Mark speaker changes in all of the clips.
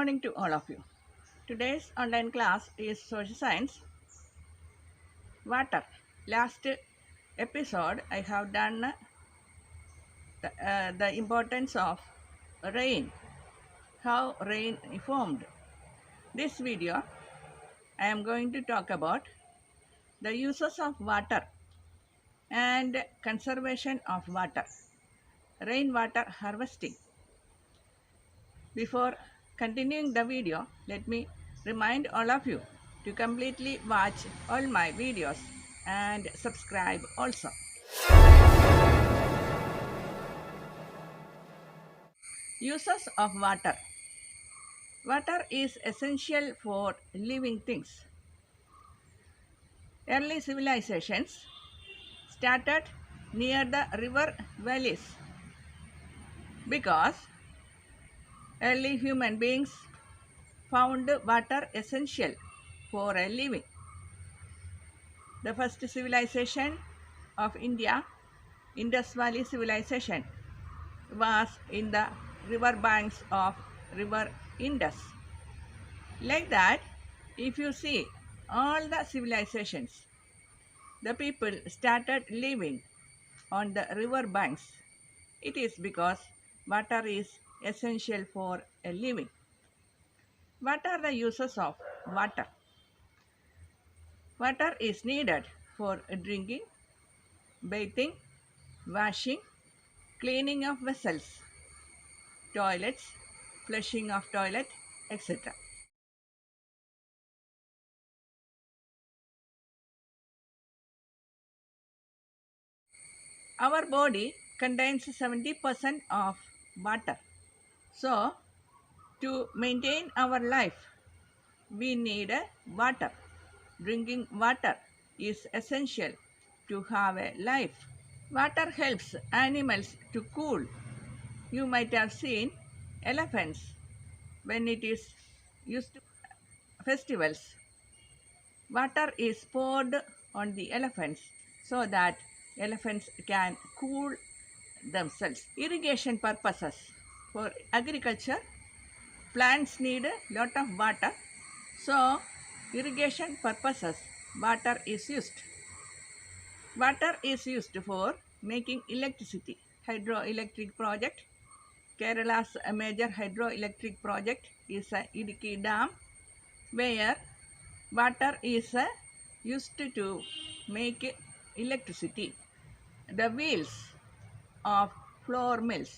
Speaker 1: morning to all of you. Today's online class is Social Science Water. Last episode I have done the importance of rain, how rain formed. This video I am going to talk about the uses of water and conservation of water, rainwater harvesting. Before continuing the video, let me remind all of you to completely watch all my videos and subscribe also. Uses of water. Water is essential for living things. Early civilizations started near the river valleys because early human beings found water essential for a living. The first civilization of India, Indus Valley Civilization, was in the river banks of river Indus. Like that, if you see all the civilizations, the people started living on the river banks. It is because water is essential for a living. What are the uses of water? Water is needed for drinking, bathing, washing, cleaning of vessels, toilets, flushing of toilet, etc. Our body contains 70% of water. So, to maintain our life, we need water. Drinking water is essential to have a life. Water helps animals to cool. You might have seen elephants when it is used to festivals. Water is poured on the elephants so that elephants can cool themselves. Irrigation purposes. For agriculture, plants need a lot of water. So, irrigation purposes, water is used. Water is used for making electricity. Hydroelectric project. Kerala's major hydroelectric project is Idukki Dam, where water is used to make electricity. The wheels of flour mills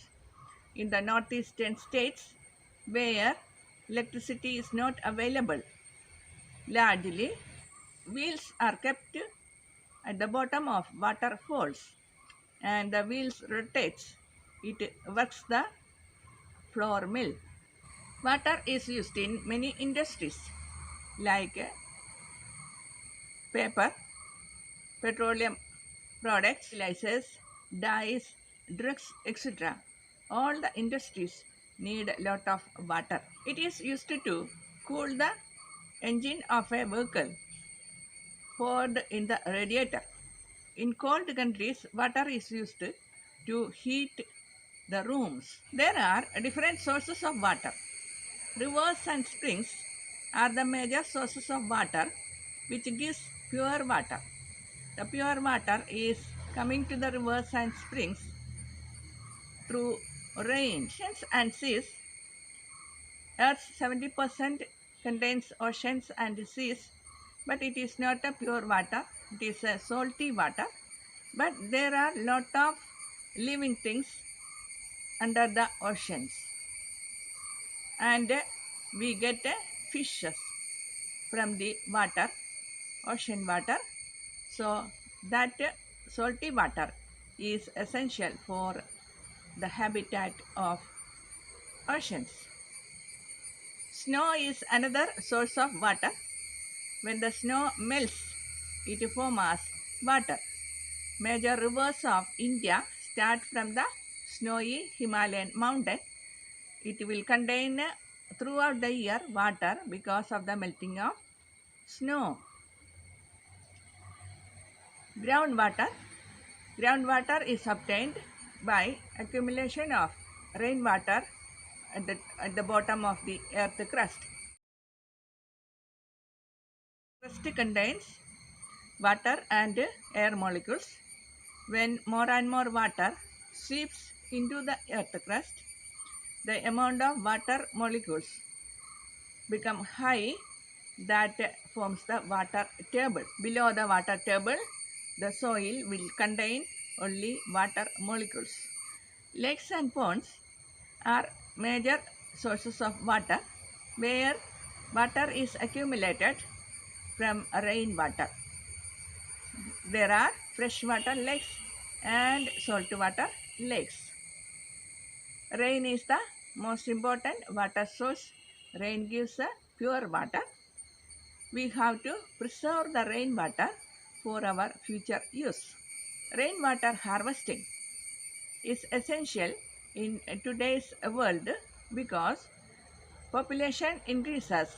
Speaker 1: in the northeastern states where electricity is not available. Largely, wheels are kept at the bottom of waterfalls and the wheels rotates. It works the flour mill. Water is used in many industries like paper, petroleum products, fertilizers, dyes, drugs, etc. All the industries need a lot of water. It is used to cool the engine of a vehicle poured in the radiator. In cold countries, water is used to heat the rooms. There are different sources of water. Rivers and springs are the major sources of water which gives pure water. The pure water is coming to the rivers and springs through rain. Oceans and seas. Earth's 70% contains oceans and seas, but it is not a pure water. It is a salty water. But there are lot of living things under the oceans, and we get fishes from the water, ocean water. So that salty water is essential for the habitat of oceans. Snow is another source of water. When the snow melts, it forms water. Major rivers of India start from the snowy Himalayan mountain. It will contain throughout the year water because of the melting of snow. Groundwater. Groundwater is obtained by accumulation of rainwater at the bottom of the earth crust. Crust contains water and air molecules. When more and more water seeps into the earth crust, the amount of water molecules become high. That forms the water table. Below the water table, the soil will contain only water molecules. Lakes and ponds are major sources of water where water is accumulated from rainwater. There are freshwater lakes and saltwater lakes. Rain is the most important water source. Rain gives pure water. We have to preserve the rainwater for our future use. Rainwater harvesting is essential in today's world because population increases.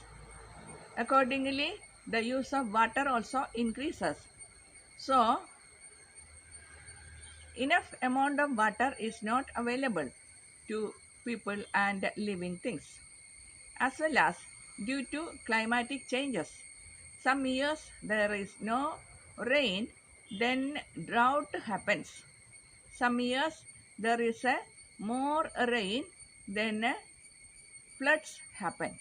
Speaker 1: Accordingly, the use of water also increases. So, enough amount of water is not available to people and living things. As well as due to climatic changes. Some years there is no rain, then drought happens. Some years there is more rain, then floods happen.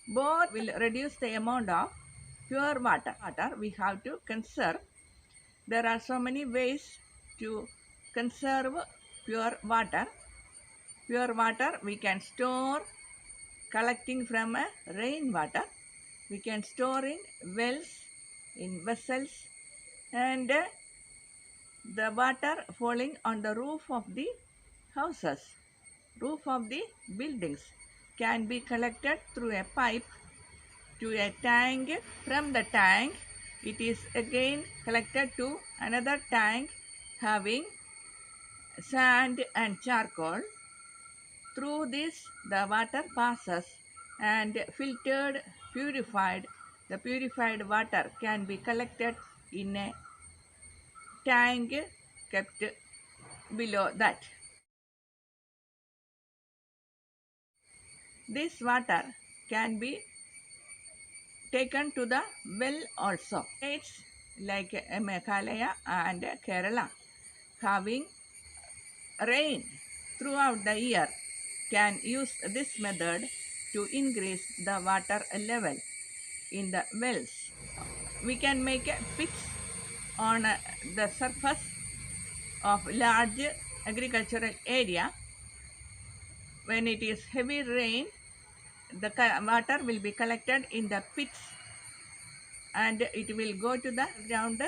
Speaker 1: Both will reduce the amount of pure water. We have to conserve. There are so many ways to conserve pure water. Pure water we can store collecting from rainwater. We can store in wells, in vessels, and the water falling on the roof of the houses, roof of the buildings can be collected through a pipe to a tank. From the tank, it is again collected to another tank having sand and charcoal. Through this, the water passes and filtered, purified. The purified water can be collected in a tank kept below that. This water can be taken to the well also. States like Meghalaya and Kerala having rain throughout the year can use this method to increase the water level in the wells. We can make pits on the surface of large agricultural area. When it is heavy rain, the water will be collected in the pits and it will go to the ground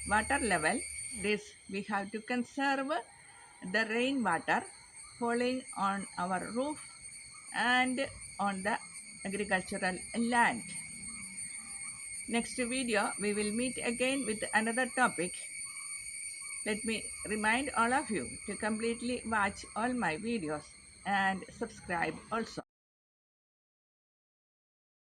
Speaker 1: water level. This we have to conserve the rainwater falling on our roof and on the agricultural land. Next video we will meet again with another topic. Let me remind all of you to completely watch all my videos and subscribe also.